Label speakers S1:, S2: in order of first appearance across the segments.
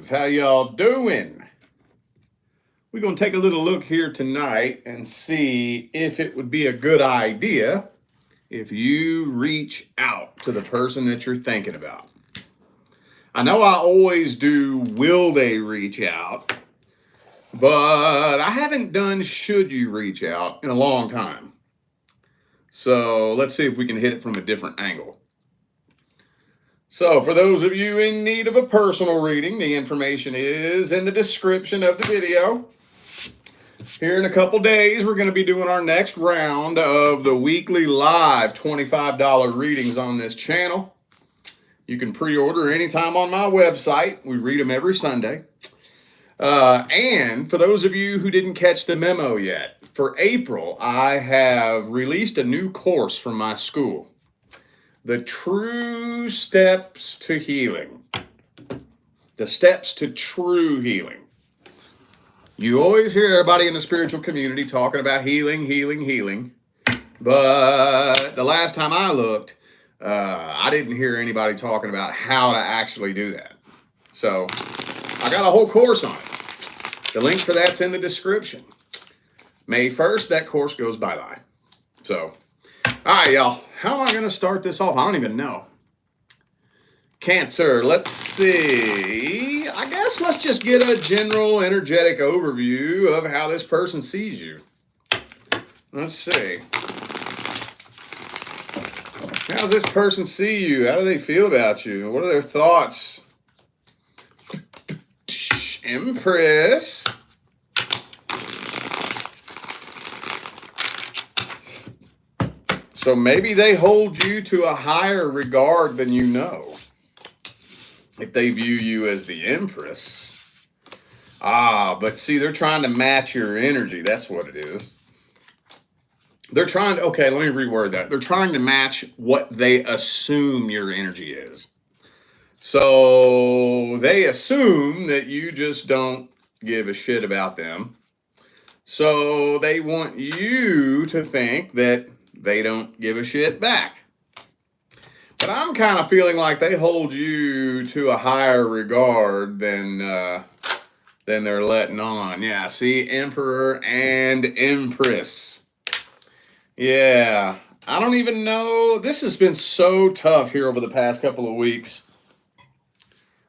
S1: Cancers, how y'all doing? We're going to take a little look here tonight and see if it would be a good idea if you reach out to the person that you're thinking about. I know I always do will they reach out, but I haven't done should you reach out in a long time. So let's see if we can hit it from a different angle. So for those of you in need of a personal reading, the information is in the description of the video. Here in a couple days, we're going to be doing our next round of the weekly live $25 readings on this channel. You can pre-order anytime on my website. We read them every Sunday. And for those of you who didn't catch the memo yet, for April, I have released a new course from my school. The True Steps to Healing. The Steps to True Healing. You always hear everybody in the spiritual community talking about healing, healing, healing. But the last time I looked, I didn't hear anybody talking about how to actually do that. So I got a whole course on it. The link for that's in the description. May 1st, that course goes bye-bye. So, all right, y'all. How am I going to start this off? I don't even know. Cancer, let's see. I guess let's just get a general energetic overview of how this person sees you. Let's see. How does this person see you? How do they feel about you? What are their thoughts? Empress. So maybe they hold you to a higher regard than you know. If they view you as the Empress. But see, they're trying to match your energy. That's what it is. They're trying to, okay, let me reword that. They're trying to match what they assume your energy is. So they assume that you just don't give a shit about them. So they want you to think that they don't give a shit back. But I'm kind of feeling like they hold you to a higher regard than they're letting on. Yeah, see, Emperor and Empress. Yeah, I don't even know. This has been so tough here over the past couple of weeks.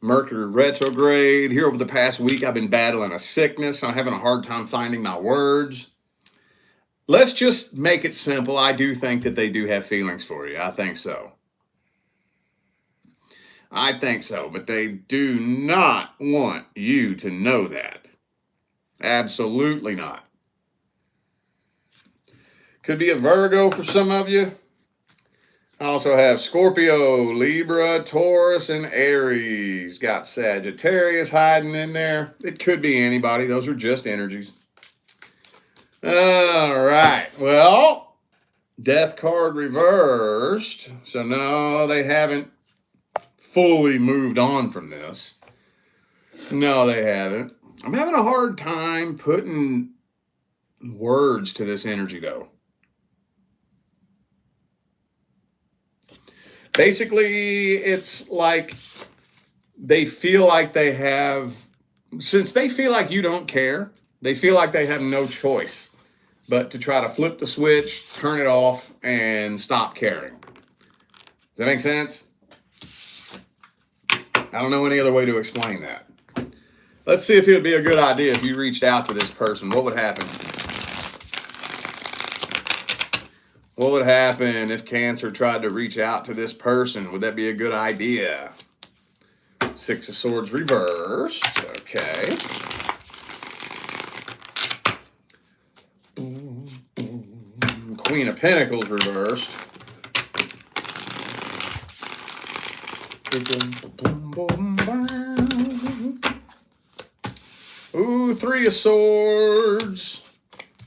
S1: Mercury retrograde. Here over the past week, I've been battling a sickness. I'm having a hard time finding my words. Let's just make it simple. I do think that they do have feelings for you. I think so. I think so, but they do not want you to know that. Absolutely not. Could be a Virgo for some of you. I also have Scorpio, Libra, Taurus, and Aries. Got Sagittarius hiding in there. It could be anybody. Those are just energies. All right. Well, Death card reversed. So no, they haven't fully moved on from this. No, they haven't. I'm having a hard time putting words to this energy, though. Basically, it's like they feel like they have, since they feel like you don't care, they feel like they have no choice but to try to flip the switch, turn it off, and stop caring. Does that make sense? I don't know any other way to explain that. Let's see if it would be a good idea if you reached out to this person. What would happen? What would happen if Cancer tried to reach out to this person? Would that be a good idea? Six of Swords reversed. Okay. Queen of Pentacles reversed. Ooh, Three of Swords.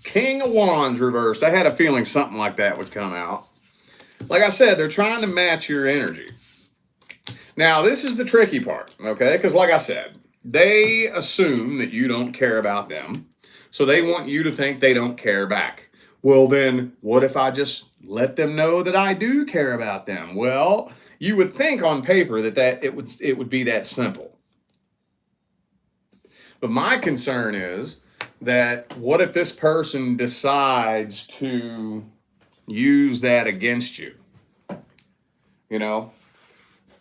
S1: King of Wands reversed. I had a feeling something like that would come out. Like I said, they're trying to match your energy. Now, this is the tricky part, okay? Because like I said, they assume that you don't care about them. So they want you to think they don't care back. Well, then, what if I just let them know that I do care about them? Well, you would think on paper that it would be that simple. But my concern is that what if this person decides to use that against you? You know,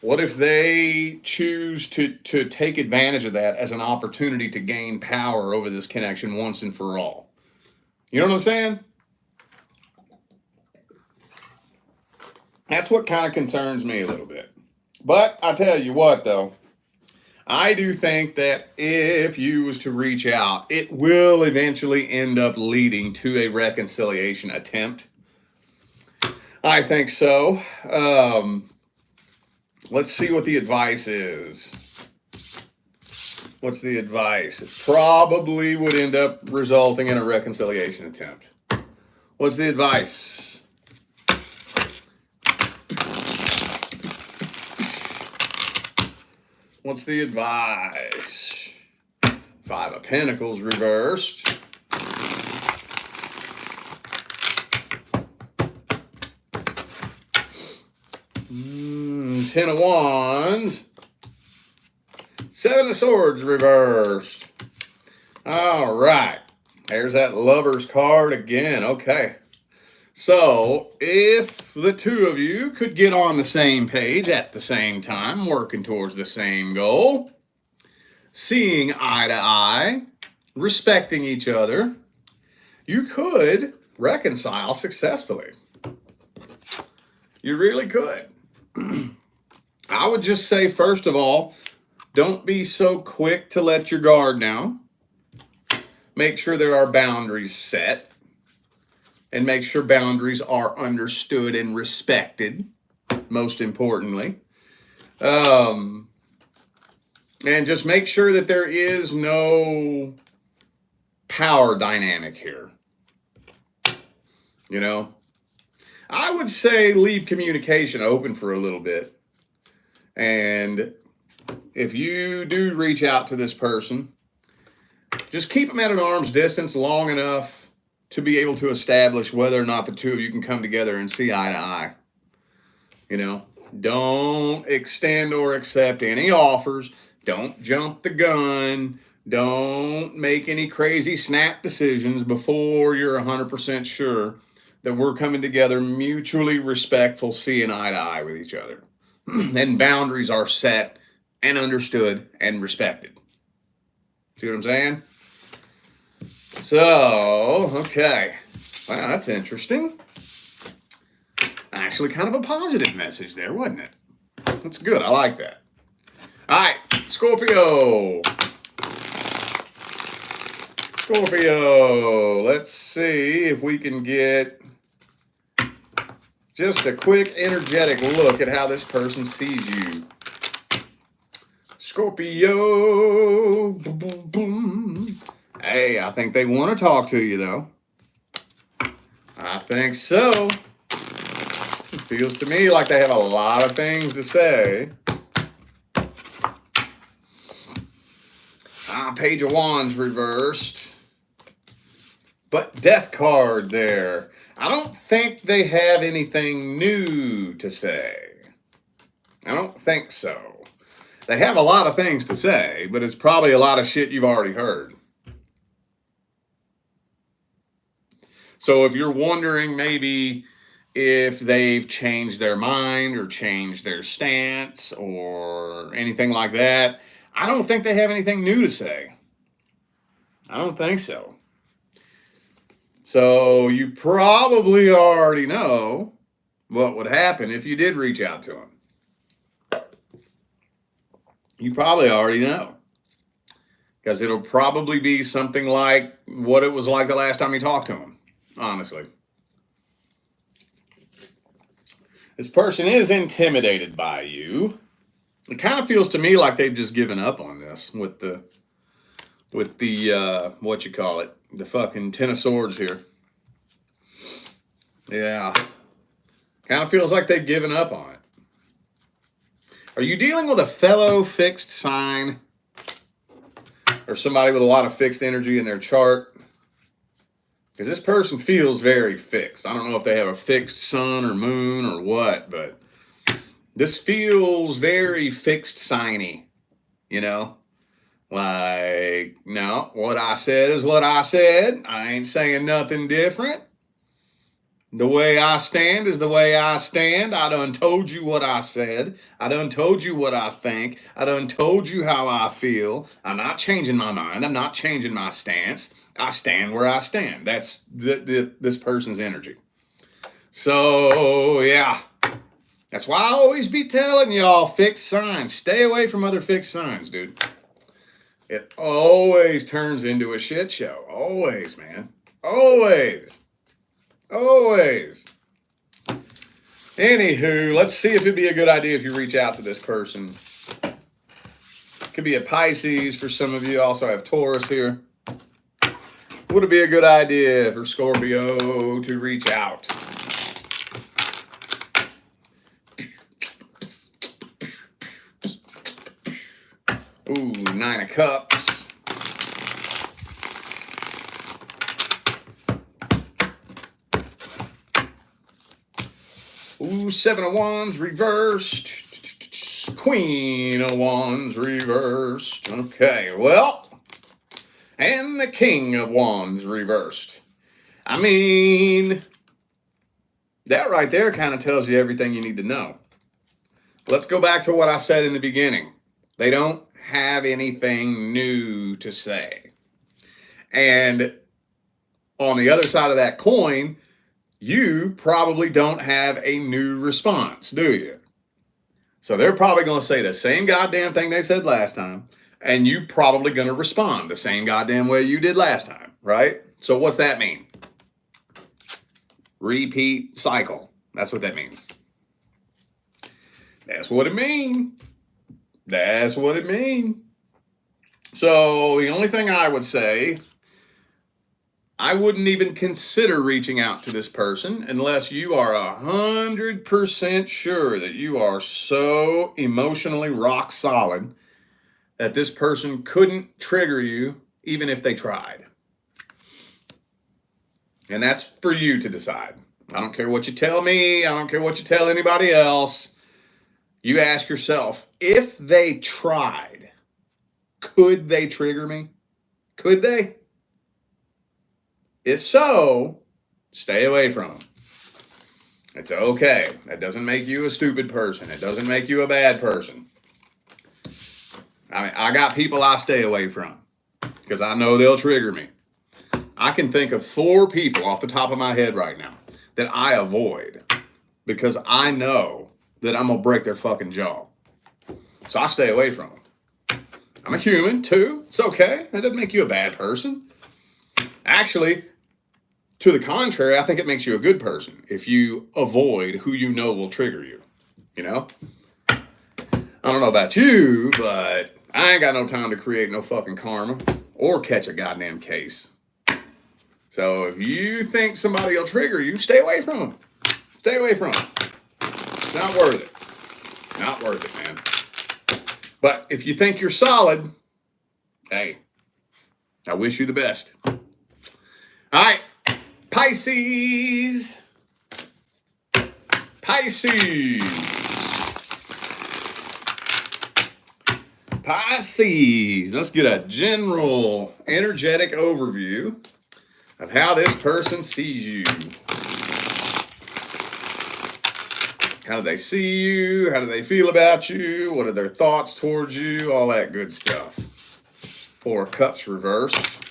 S1: what if they choose to take advantage of that as an opportunity to gain power over this connection once and for all? You know what I'm saying? That's what kind of concerns me a little bit. But I tell you what, though, I do think that if you was to reach out, it will eventually end up leading to a reconciliation attempt. I think so. Let's see what the advice is. What's the advice? It probably would end up resulting in a reconciliation attempt. What's the advice? What's the advice? Five of Pentacles reversed. Ten of Wands. Seven of Swords reversed. All right. There's that Lover's card again. Okay. So, if the two of you could get on the same page at the same time, working towards the same goal, seeing eye to eye, respecting each other, you could reconcile successfully. You really could. I would just say, first of all, don't be so quick to let your guard down. Make sure there are boundaries set. And make sure boundaries are understood and respected, most importantly. And just make sure that there is no power dynamic here. You know, I would say leave communication open for a little bit. And if you do reach out to this person, just keep them at an arm's distance long enough to be able to establish whether or not the two of you can come together and see eye to eye. You know, don't extend or accept any offers. Don't jump the gun. Don't make any crazy snap decisions before you're 100% sure that we're coming together mutually respectful, seeing eye to eye with each other. And boundaries are set and understood and respected. See what I'm saying? So, okay. Wow, that's interesting. Actually, kind of a positive message there, wasn't it? That's good. I like that. All right, Scorpio. Scorpio. Let's see if we can get just a quick, energetic look at how this person sees you. Scorpio. Boom, boom, boom. Hey, I think they want to talk to you, though. I think so. It feels to me like they have a lot of things to say. Page of Wands reversed. But Death card there. I don't think they have anything new to say. I don't think so. They have a lot of things to say, but it's probably a lot of shit you've already heard. So if you're wondering maybe if they've changed their mind or changed their stance or anything like that, I don't think they have anything new to say. I don't think so. So you probably already know what would happen if you did reach out to them. You probably already know. Because it'll probably be something like what it was like the last time you talked to them. Honestly. This person is intimidated by you. It kind of feels to me like they've just given up on this with the what you call it, the fucking Ten of Swords here. Yeah. Kind of feels like they've given up on it. Are you dealing with a fellow fixed sign? Or somebody with a lot of fixed energy in their chart? Because this person feels very fixed. I don't know if they have a fixed sun or moon or what, but this feels very fixed signy, you know? Like, no, what I said is what I said. I ain't saying nothing different. The way I stand is the way I stand. I done told you what I said. I done told you what I think. I done told you how I feel. I'm not changing my mind. I'm not changing my stance. I stand where I stand. That's this person's energy. So, yeah. That's why I always be telling y'all fixed signs. Stay away from other fixed signs, dude. It always turns into a shit show. Always, man. Always. Always. Anywho, let's see if it'd be a good idea if you reach out to this person. Could be a Pisces for some of you. Also have Taurus here. Would it be a good idea for Scorpio to reach out? Ooh, 9 of Cups. Ooh, 7 of Wands reversed. Queen of Wands reversed. Okay, well, and the King of Wands reversed. I mean, that right there kind of tells you everything you need to know. Let's go back to what I said in the beginning. They don't have anything new to say. And on the other side of that coin, you probably don't have a new response, do you? So they're probably going to say the same goddamn thing they said last time, and you probably going to respond the same goddamn way you did last time, right? So what's that mean? Repeat cycle. That's what that means. That's what it means. That's what it means. So the only thing I would say, I wouldn't even consider reaching out to this person unless you are 100% sure that you are so emotionally rock solid that this person couldn't trigger you even if they tried. And that's for you to decide. I don't care what you tell me. I don't care what you tell anybody else. You ask yourself, if they tried, could they trigger me? Could they? If so, stay away from them. It's okay. That doesn't make you a stupid person. It doesn't make you a bad person. I mean, I got people I stay away from because I know they'll trigger me. I can think of 4 people off the top of my head right now that I avoid because I know that I'm going to break their fucking jaw. So I stay away from them. I'm a human too. It's okay. That doesn't make you a bad person. Actually, to the contrary, I think it makes you a good person if you avoid who you know will trigger you. You know? I don't know about you, but I ain't got no time to create no fucking karma or catch a goddamn case. So if you think somebody will trigger you, stay away from them. Stay away from them. It's not worth it. Not worth it, man. But if you think you're solid, hey, I wish you the best. All right, Pisces. Pisces. Pisces. Let's get a general energetic overview of how this person sees you. How do they see you? How do they feel about you? What are their thoughts towards you? All that good stuff. 4 of Cups reversed.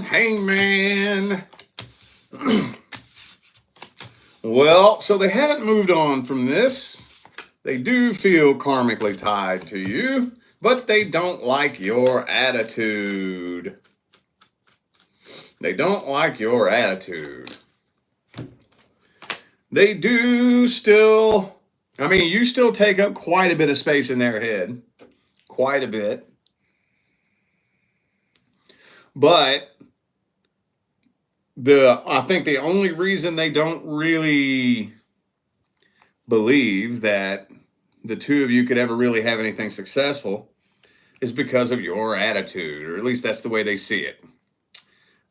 S1: Hangman. Well, so they haven't moved on from this. They do feel karmically tied to you, but they don't like your attitude. They don't like your attitude. They do still, I mean, you still take up quite a bit of space in their head. Quite a bit. But I think the only reason they don't really believe that the two of you could ever really have anything successful is because of your attitude, or at least that's the way they see it.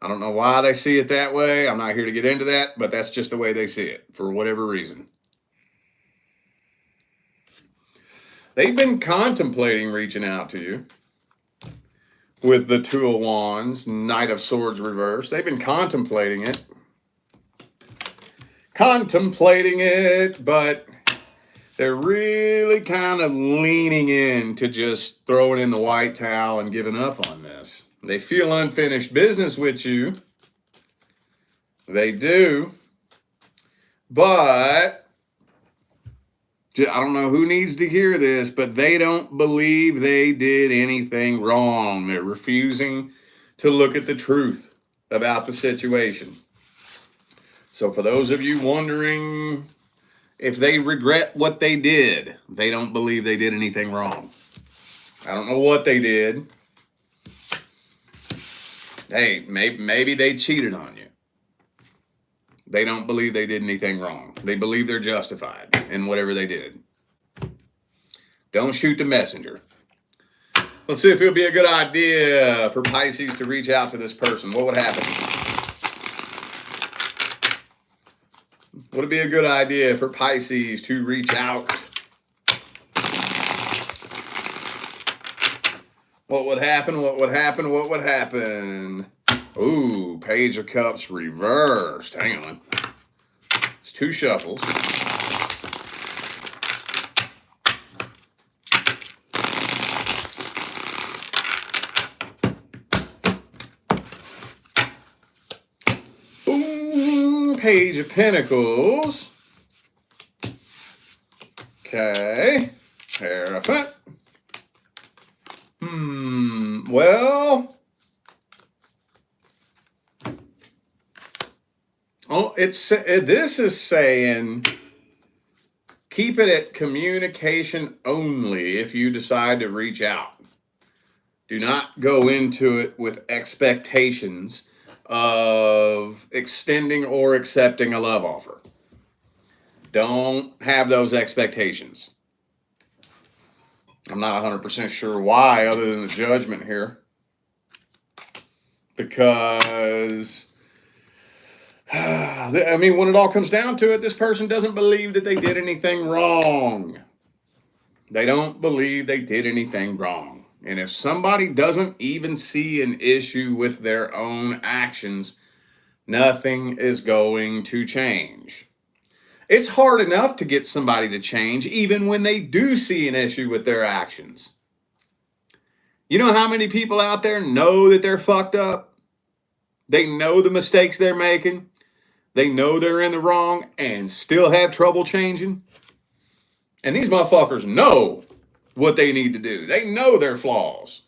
S1: I don't know why they see it that way. I'm not here to get into that, but that's just the way they see it for whatever reason. They've been contemplating reaching out to you with the Two of Wands, Knight of Swords reverse. They've been contemplating it. But they're really kind of leaning in to just throwing in the white towel and giving up on this. They feel unfinished business with you. They do. But I don't know who needs to hear this, but they don't believe they did anything wrong. They're refusing to look at the truth about the situation. So for those of you wondering if they regret what they did, they don't believe they did anything wrong. I don't know what they did. Hey, maybe they cheated on you. They don't believe they did anything wrong. They believe they're justified in whatever they did. Don't shoot the messenger. Let's see if it would be a good idea for Pisces to reach out to this person. What would happen? Would it be a good idea for Pisces to reach out? What would happen? What would happen? What would happen? Ooh, Page of Cups reversed. Hang on. It's 2 shuffles. Boom, Page of Pentacles. Okay, Hierophant. Well, this is saying keep it at communication only if you decide to reach out. Do not go into it with expectations of extending or accepting a love offer. Don't have those expectations. I'm not 100% sure why, other than the Judgment here. Because, I mean, when it all comes down to it, this person doesn't believe that they did anything wrong. They don't believe they did anything wrong. And if somebody doesn't even see an issue with their own actions, nothing is going to change. It's hard enough to get somebody to change even when they do see an issue with their actions. You know how many people out there know that they're fucked up? They know the mistakes they're making. They know they're in the wrong and still have trouble changing. And these motherfuckers know what they need to do. They know their flaws.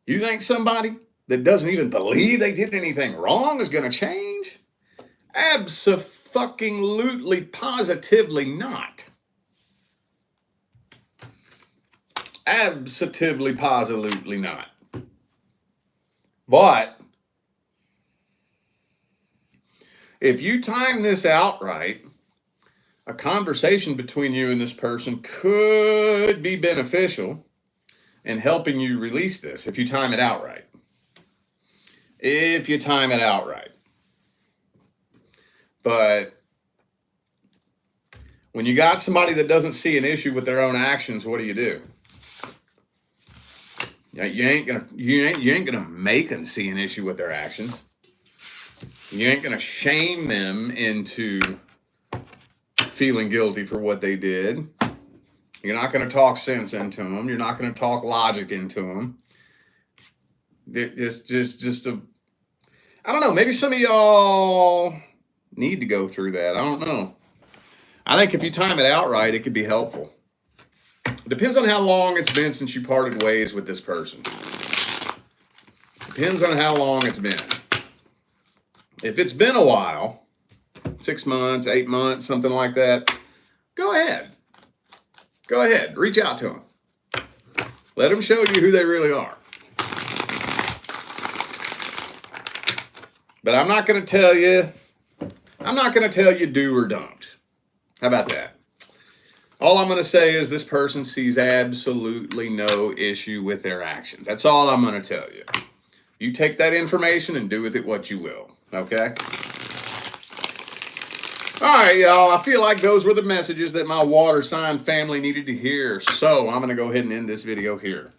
S1: You think somebody that doesn't even believe they did anything wrong is going to change? Abso-fucking-lutely, positively not. Absolutely, positively not. But if you time this out right, a conversation between you and this person could be beneficial in helping you release this if you time it out right. If you time it out right. But when you got somebody that doesn't see an issue with their own actions, what do? You ain't gonna make them see an issue with their actions. You ain't gonna shame them into feeling guilty for what they did. You're not gonna talk sense into them. You're not gonna talk logic into them. I don't know. Maybe some of y'all need to go through that. I don't know. I think if you time it out right, it could be helpful. It depends on how long it's been since you parted ways with this person. Depends on how long it's been. If it's been a while, 6 months, 8 months, something like that, go ahead. Go ahead. Reach out to them. Let them show you who they really are. But I'm not going to tell you do or don't. How about that? All I'm going to say is this person sees absolutely no issue with their actions. That's all I'm going to tell you. You take that information and do with it what you will, okay? All right, y'all, I feel like those were the messages that my water sign family needed to hear, so I'm going to go ahead and end this video here.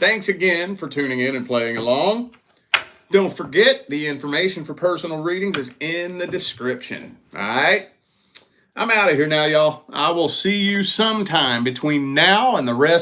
S1: Thanks again for tuning in and playing along. Don't forget, the information for personal readings is in the description, all right? I'm out of here now, y'all. I will see you sometime between now and the rest